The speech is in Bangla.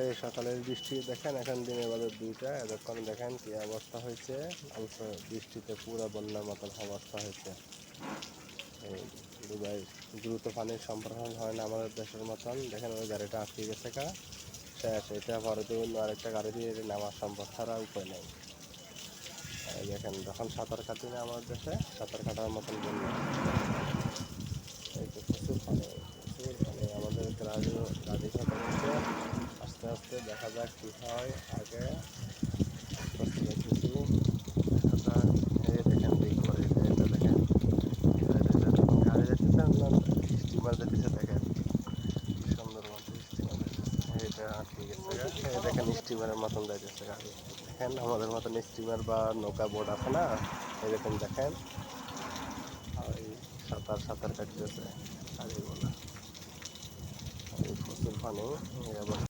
এই সকালের বৃষ্টি দেখেন, এখন দিনের বেলা 2টা, এতক্ষণ দেখেন কি অবস্থা হয়েছে। অল্প বৃষ্টিতে পুরো বন্যার মতন অবস্থা হয়েছে। এই দুবাই দ্রুত পানির সম্প্রসারণ হয় না আমাদের দেশের মতন। দেখেন ওই গাড়িটা আটকে গেছে শেষ। এটা পরে দিয়ে অন্য আরেকটা গাড়ি দিয়ে নামার সম্ভব, ছাড়া উপায় নেই। এই দেখেন, যখন সাঁতার কাটি না আমাদের দেশে, সাঁতার কাটার মতন বন্যা। এই তো প্রচুর পানি, প্রচুর পানি। আমাদের গাড়ি সাথে আস্তে আস্তে দেখা যাক কি হয়। আগে আস্তে আস্তে কিছু দেখা যাক। এই দেখেন দিক করে, এটা দেখেন গাড়ি যেতেছে, স্টিমার যেতেছে, দেখেন কি সুন্দর মতো স্টিমার যেতেছে। এটা আটকে গেছে। এই দেখেন স্টিমারের মতন যাইতেছে গাড়ি। দেখেন আমাদের মতন স্টিমার বা নৌকা বোট আছে না, এরকম দেখেন ওই সাঁতার কাটতেছে গাড়িগুলো। এই প্রচুর পানি।